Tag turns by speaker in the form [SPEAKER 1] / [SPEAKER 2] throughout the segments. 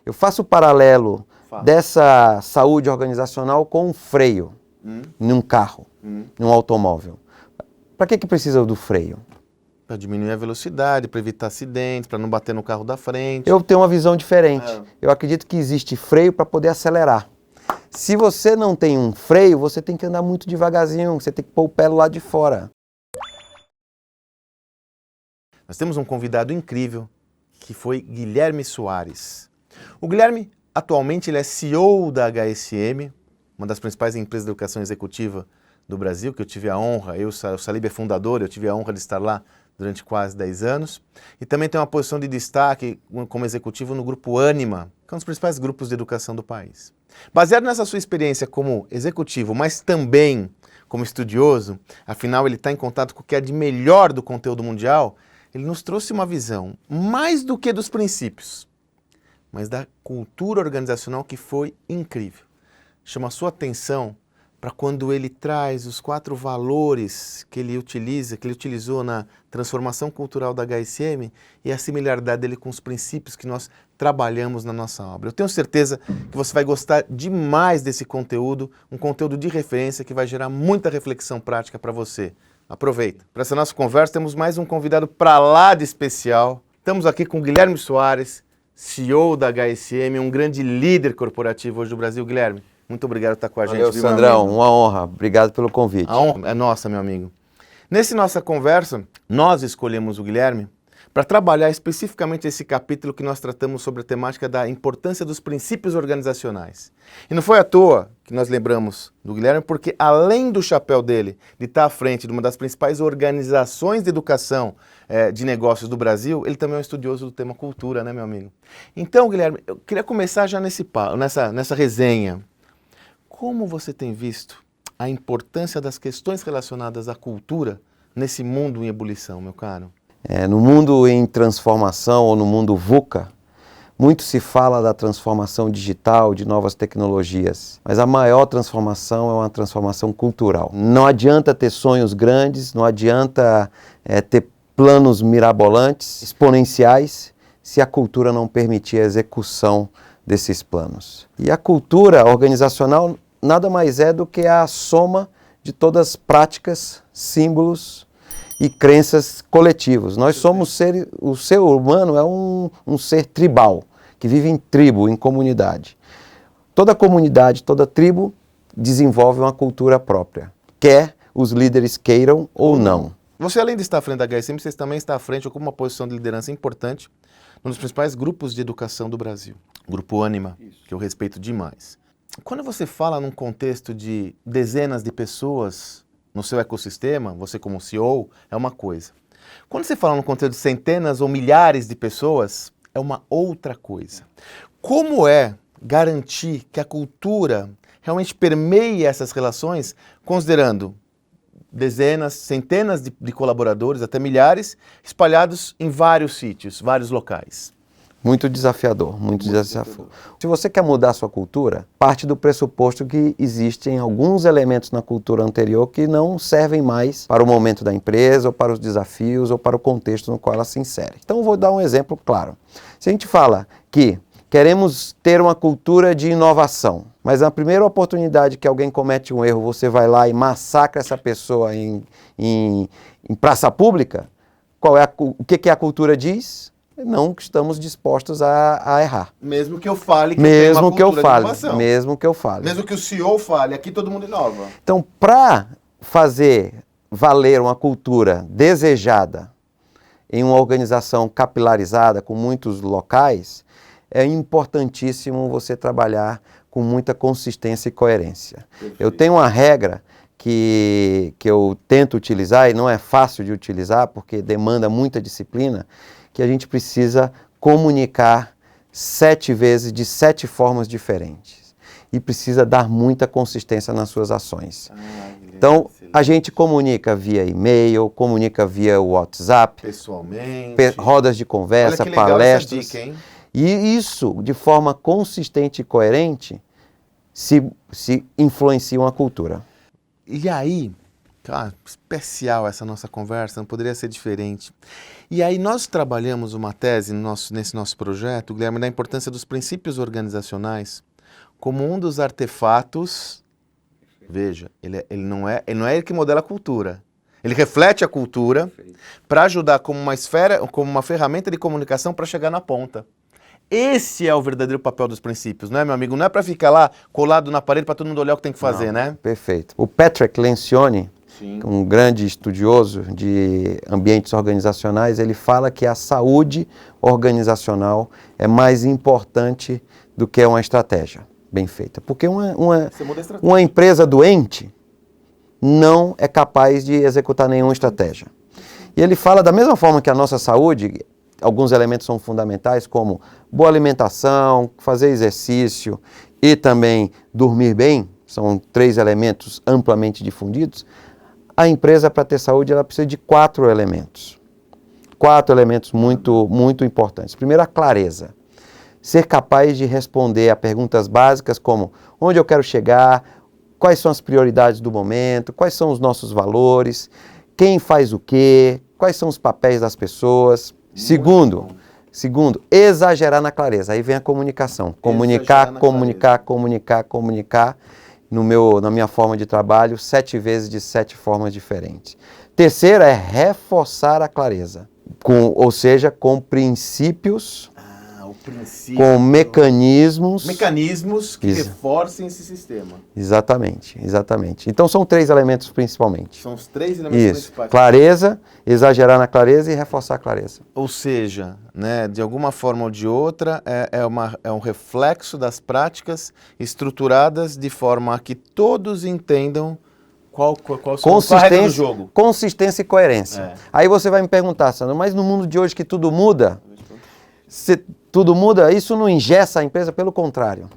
[SPEAKER 1] Eu faço o paralelo dessa saúde organizacional com um freio num carro, num automóvel. Para que precisa do freio?
[SPEAKER 2] Para diminuir a velocidade, para evitar acidentes, para não bater no carro da frente.
[SPEAKER 1] Eu tenho uma visão diferente. Eu acredito que existe freio para poder acelerar. Se você não tem um freio, você tem que andar muito devagarzinho, você tem que pôr o pé lá de fora.
[SPEAKER 2] Nós temos um convidado incrível, que foi Guilherme Soares. O Guilherme, atualmente, ele é CEO da HSM, uma das principais empresas de educação executiva do Brasil, que eu tive a honra, o Salib é fundador, eu tive a honra de estar lá durante quase 10 anos. E também tem uma posição de destaque como executivo no Grupo Ânima, que é um dos principais grupos de educação do país. Baseado nessa sua experiência como executivo, mas também como estudioso, afinal ele está em contato com o que é de melhor do conteúdo mundial, ele nos trouxe uma visão, mais do que dos princípios, mas da cultura organizacional que foi incrível. Chama a sua atenção para quando ele traz os 4 valores que ele utilizou na transformação cultural da HSM e a similaridade dele com os princípios que nós trabalhamos na nossa obra. Eu tenho certeza que você vai gostar demais desse conteúdo, um conteúdo de referência que vai gerar muita reflexão prática para você. Aproveita. Para essa nossa conversa temos mais um convidado para lá de especial. Estamos aqui com o Guilherme Soares, CEO da HSM, um grande líder corporativo hoje do Brasil. Guilherme, muito obrigado por estar com a gente.
[SPEAKER 1] Valeu, Sandrão, uma honra. Obrigado pelo convite.
[SPEAKER 2] A honra é nossa, meu amigo. Nessa nossa conversa, nós escolhemos o Guilherme para trabalhar especificamente esse capítulo que nós tratamos sobre a temática da importância dos princípios organizacionais. E não foi à toa que nós lembramos do Guilherme, porque além do chapéu dele, de estar à frente de uma das principais organizações de educação de negócios do Brasil, ele também é um estudioso do tema cultura, né, meu amigo? Então, Guilherme, eu queria começar já nessa resenha. Como você tem visto a importância das questões relacionadas à cultura nesse mundo em ebulição, meu caro?
[SPEAKER 1] No mundo em transformação, ou no mundo VUCA, muito se fala da transformação digital, de novas tecnologias, mas a maior transformação é uma transformação cultural. Não adianta ter sonhos grandes, não adianta ter planos mirabolantes, exponenciais, se a cultura não permitir a execução desses planos. E a cultura organizacional nada mais é do que a soma de todas as práticas, símbolos e crenças coletivos. Nós somos o ser humano é um ser tribal, que vive em tribo, em comunidade. Toda comunidade, toda tribo desenvolve uma cultura própria, quer os líderes queiram ou não.
[SPEAKER 2] Você, além de estar à frente da HSM, você também está à frente, ocupa uma posição de liderança importante num dos principais grupos de educação do Brasil, o Grupo Ânima, que eu respeito demais. Quando você fala num contexto de dezenas de pessoas no seu ecossistema, você como CEO, é uma coisa. Quando você fala num contexto de centenas ou milhares de pessoas, é uma outra coisa. Como é garantir que a cultura realmente permeie essas relações, considerando dezenas, centenas de colaboradores, até milhares, espalhados em vários sítios, vários locais?
[SPEAKER 1] Muito desafiador, muito desafiador. Se você quer mudar a sua cultura, parte do pressuposto que existem alguns elementos na cultura anterior que não servem mais para o momento da empresa, ou para os desafios, ou para o contexto no qual ela se insere. Então eu vou dar um exemplo claro. Se a gente fala que queremos ter uma cultura de inovação, mas na primeira oportunidade que alguém comete um erro, você vai lá e massacra essa pessoa em praça pública, o que a cultura diz? Não estamos dispostos a errar.
[SPEAKER 2] Mesmo que eu fale que tem uma cultura de inovação.
[SPEAKER 1] Mesmo que eu fale.
[SPEAKER 2] Mesmo que o CEO fale, aqui todo mundo inova.
[SPEAKER 1] Então, para fazer valer uma cultura desejada em uma organização capilarizada, com muitos locais, é importantíssimo você trabalhar com muita consistência e coerência. Perfeito. Eu tenho uma regra que eu tento utilizar, e não é fácil de utilizar, porque demanda muita disciplina, que a gente precisa comunicar 7 vezes de 7 formas diferentes. E precisa dar muita consistência nas suas ações. Então, a gente comunica via e-mail, comunica via WhatsApp,
[SPEAKER 2] pessoalmente,
[SPEAKER 1] rodas de conversa,
[SPEAKER 2] olha que legal
[SPEAKER 1] palestras.
[SPEAKER 2] Essa dica, hein?
[SPEAKER 1] E isso, de forma consistente e coerente, se influencia uma cultura.
[SPEAKER 2] E aí, Cara, especial essa nossa conversa, não poderia ser diferente. E aí nós trabalhamos uma tese nesse nosso projeto, Guilherme, da importância dos princípios organizacionais como um dos artefatos. Veja, ele não é ele que modela a cultura. Ele reflete a cultura para ajudar como uma esfera, como uma ferramenta de comunicação para chegar na ponta. Esse é o verdadeiro papel dos princípios, não é, meu amigo? Não é para ficar lá colado na parede para todo mundo olhar o que tem que fazer, né?
[SPEAKER 1] Perfeito. O Patrick Lencioni,
[SPEAKER 2] Sim.
[SPEAKER 1] um grande estudioso de ambientes organizacionais, ele fala que a saúde organizacional é mais importante do que uma estratégia bem feita. Porque uma empresa doente não é capaz de executar nenhuma estratégia. E ele fala da mesma forma que a nossa saúde, alguns elementos são fundamentais, como boa alimentação, fazer exercício e também dormir bem, são 3 elementos amplamente difundidos. A empresa, para ter saúde, ela precisa de 4 elementos. 4 elementos muito importantes. Primeiro, a clareza. Ser capaz de responder a perguntas básicas como onde eu quero chegar, quais são as prioridades do momento, quais são os nossos valores, quem faz o quê, quais são os papéis das pessoas. Segundo, exagerar na clareza. Aí vem a comunicação. Comunicar. Na minha forma de trabalho, 7 vezes de 7 formas diferentes. Terceiro é reforçar a clareza. Ou seja, com princípios, com mecanismos
[SPEAKER 2] que reforcem esse sistema.
[SPEAKER 1] Exatamente. Então são 3 elementos principalmente.
[SPEAKER 2] São os 3 elementos principais.
[SPEAKER 1] Clareza, exagerar na clareza e reforçar a clareza.
[SPEAKER 2] Ou seja, né, de alguma forma ou de outra, é um reflexo das práticas estruturadas de forma a que todos entendam qual a regra do jogo.
[SPEAKER 1] Consistência e coerência. Aí você vai me perguntar, Sandro, mas no mundo de hoje que tudo muda, isso não engessa a empresa, pelo contrário.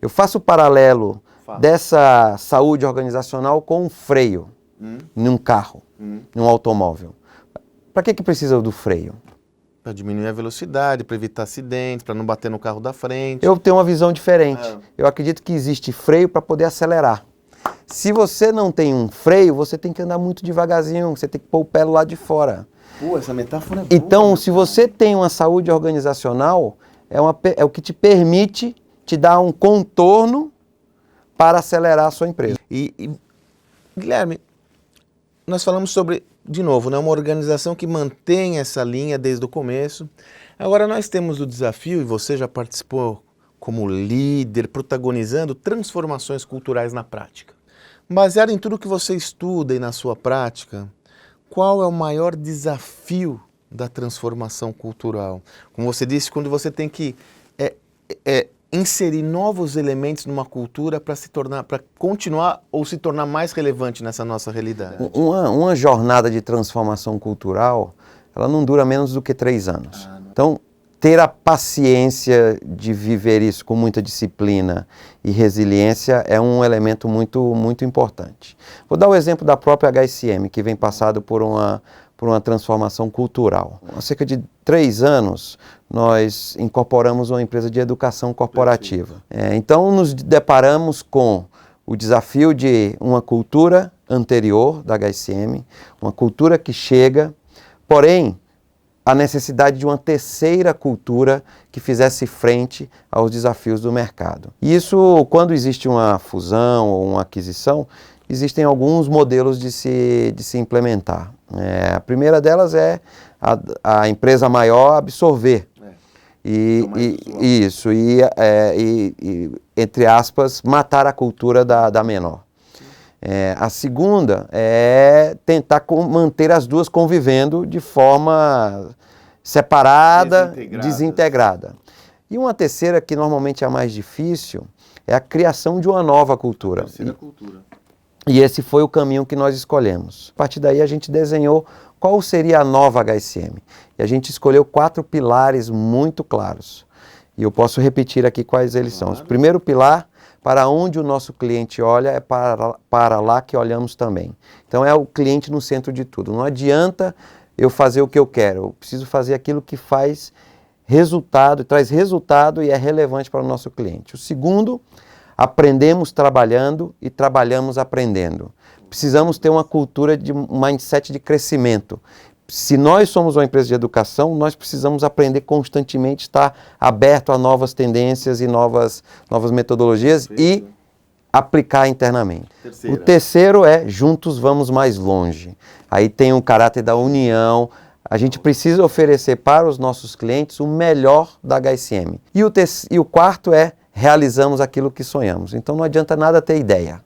[SPEAKER 1] Eu faço o paralelo dessa saúde organizacional com um freio num carro, num automóvel. Para que precisa do freio?
[SPEAKER 2] Para diminuir a velocidade, para evitar acidentes, para não bater no carro da frente.
[SPEAKER 1] Eu tenho uma visão diferente. Eu acredito que existe freio para poder acelerar. Se você não tem um freio, você tem que andar muito devagarzinho, você tem que pôr o pé lá de fora.
[SPEAKER 2] Pô, essa metáfora é boa.
[SPEAKER 1] Então, se você tem uma saúde organizacional, é o que te permite te dar um contorno para acelerar a sua empresa.
[SPEAKER 2] Guilherme, nós falamos sobre, de novo, né, uma organização que mantém essa linha desde o começo. Agora nós temos o desafio, e você já participou como líder, protagonizando transformações culturais na prática. Baseado em tudo que você estuda e na sua prática, qual é o maior desafio da transformação cultural? Como você disse, quando você tem que inserir novos elementos numa cultura para continuar ou se tornar mais relevante nessa nossa realidade.
[SPEAKER 1] Uma jornada de transformação cultural, ela não dura menos do que 3 anos. Então, ter a paciência de viver isso com muita disciplina e resiliência é um elemento muito importante. Vou dar o exemplo da própria HSM, que vem passado por uma transformação cultural. Há cerca de 3 anos, nós incorporamos uma empresa de educação corporativa. Então, nos deparamos com o desafio de uma cultura anterior da HSM, uma cultura que chega, porém, a necessidade de uma terceira cultura que fizesse frente aos desafios do mercado. E isso, quando existe uma fusão ou uma aquisição, existem alguns modelos de se implementar. A primeira delas é a empresa maior absorver. Entre aspas, matar a cultura da menor. A segunda é tentar manter as duas convivendo de forma separada, desintegrada. E uma terceira, que normalmente é a mais difícil, é a criação de uma nova cultura. E esse foi o caminho que nós escolhemos. A partir daí a gente desenhou qual seria a nova HSM. E a gente escolheu 4 pilares muito claros. E eu posso repetir aqui quais eles são. O primeiro pilar: para onde o nosso cliente olha, é para lá que olhamos também. Então é o cliente no centro de tudo. Não adianta eu fazer o que eu quero, eu preciso fazer aquilo que faz resultado, traz resultado e é relevante para o nosso cliente. O segundo: aprendemos trabalhando e trabalhamos aprendendo. precisamos ter uma cultura de um mindset de crescimento. Se nós somos uma empresa de educação, nós precisamos aprender constantemente, estar aberto a novas tendências e novas metodologias e aplicar internamente. O terceiro é juntos vamos mais longe. Aí tem um caráter da união. A gente precisa oferecer para os nossos clientes o melhor da HSM. E o quarto é realizamos aquilo que sonhamos. Então não adianta nada ter ideia.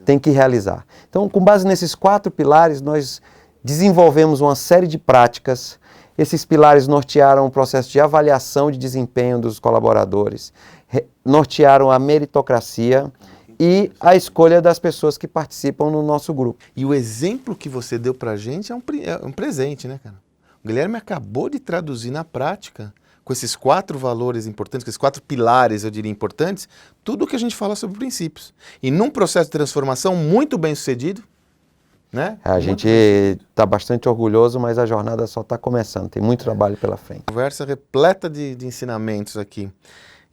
[SPEAKER 1] Tem que realizar. Então, com base nesses 4 pilares, nós desenvolvemos uma série de práticas. Esses pilares nortearam o processo de avaliação de desempenho dos colaboradores, nortearam a meritocracia e a escolha das pessoas que participam no nosso grupo.
[SPEAKER 2] E o exemplo que você deu pra gente é um presente, né, cara? O Guilherme acabou de traduzir na prática, com esses 4 valores importantes, com esses 4 pilares, eu diria, importantes, tudo o que a gente fala sobre princípios. E num processo de transformação muito bem sucedido, né?
[SPEAKER 1] A gente está bastante orgulhoso, mas a jornada só está começando, tem muito trabalho pela frente.
[SPEAKER 2] Conversa repleta de ensinamentos aqui.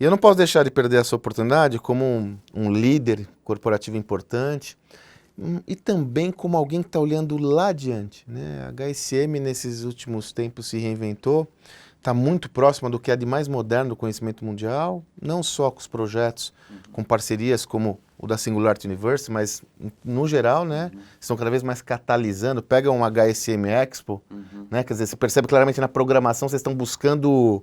[SPEAKER 2] E eu não posso deixar de perder essa oportunidade como um líder corporativo importante e também como alguém que está olhando lá adiante, né? A HSM nesses últimos tempos se reinventou, está muito próxima do que é de mais moderno do conhecimento mundial, não só com os projetos, com parcerias como o da Singularity University, mas no geral, né, estão cada vez mais catalisando. Pega um HSM Expo, né, quer dizer, você percebe claramente na programação, vocês estão buscando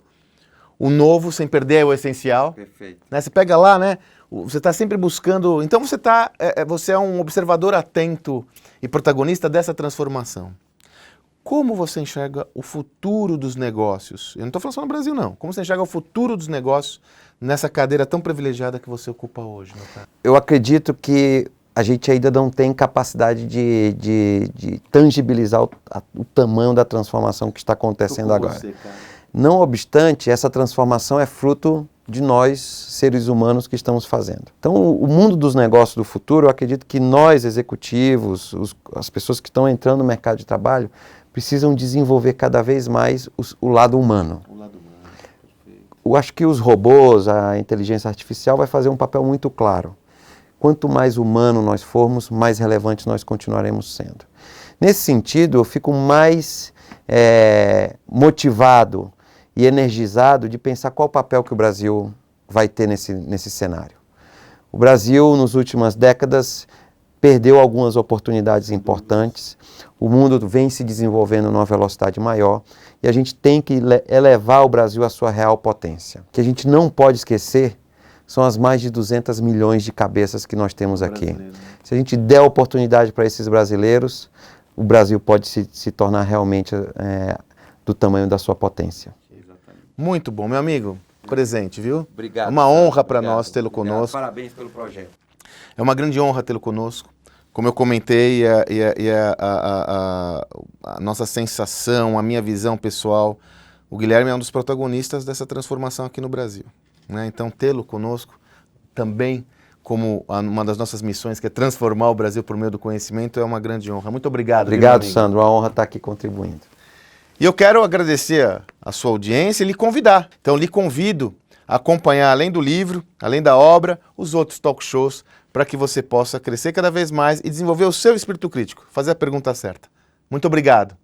[SPEAKER 2] o novo sem perder o essencial.
[SPEAKER 1] Perfeito.
[SPEAKER 2] Né, você pega lá, né, você está sempre buscando, então você é um observador atento e protagonista dessa transformação. Como você enxerga o futuro dos negócios? Eu não estou falando só no Brasil, não. Como você enxerga o futuro dos negócios nessa cadeira tão privilegiada que você ocupa hoje, meu cara?
[SPEAKER 1] Eu acredito que a gente ainda não tem capacidade de tangibilizar o tamanho da transformação que está acontecendo agora. Não obstante, essa transformação é fruto de nós, seres humanos, que estamos fazendo. Então, o mundo dos negócios do futuro, eu acredito que nós, executivos, as pessoas que estão entrando no mercado de trabalho, precisam desenvolver cada vez mais o lado humano. Eu acho que os robôs, a inteligência artificial vai fazer um papel muito claro. Quanto mais humano nós formos, mais relevantes nós continuaremos sendo. Nesse sentido, eu fico mais motivado e energizado de pensar qual o papel que o Brasil vai ter nesse cenário. O Brasil, nas últimas décadas, perdeu algumas oportunidades importantes, o mundo vem se desenvolvendo numa velocidade maior e a gente tem que elevar o Brasil à sua real potência. O que a gente não pode esquecer são as mais de 200 milhões de cabeças que nós temos aqui. Se a gente der oportunidade para esses brasileiros, o Brasil pode se tornar realmente do tamanho da sua potência.
[SPEAKER 2] Muito bom, meu amigo. Presente, viu?
[SPEAKER 1] Obrigado.
[SPEAKER 2] É uma honra para nós tê-lo conosco.
[SPEAKER 1] Parabéns pelo projeto.
[SPEAKER 2] É uma grande honra tê-lo conosco. Como eu comentei, a nossa sensação, a minha visão pessoal, o Guilherme é um dos protagonistas dessa transformação aqui no Brasil, né? Então, tê-lo conosco também como uma das nossas missões, que é transformar o Brasil por meio do conhecimento, é uma grande honra. Muito obrigado.
[SPEAKER 1] Obrigado, Sandro. A honra estar aqui contribuindo.
[SPEAKER 2] E eu quero agradecer a sua audiência e lhe convidar. Então, lhe convido a acompanhar, além do livro, além da obra, os outros talk shows, para que você possa crescer cada vez mais e desenvolver o seu espírito crítico, fazer a pergunta certa. Muito obrigado.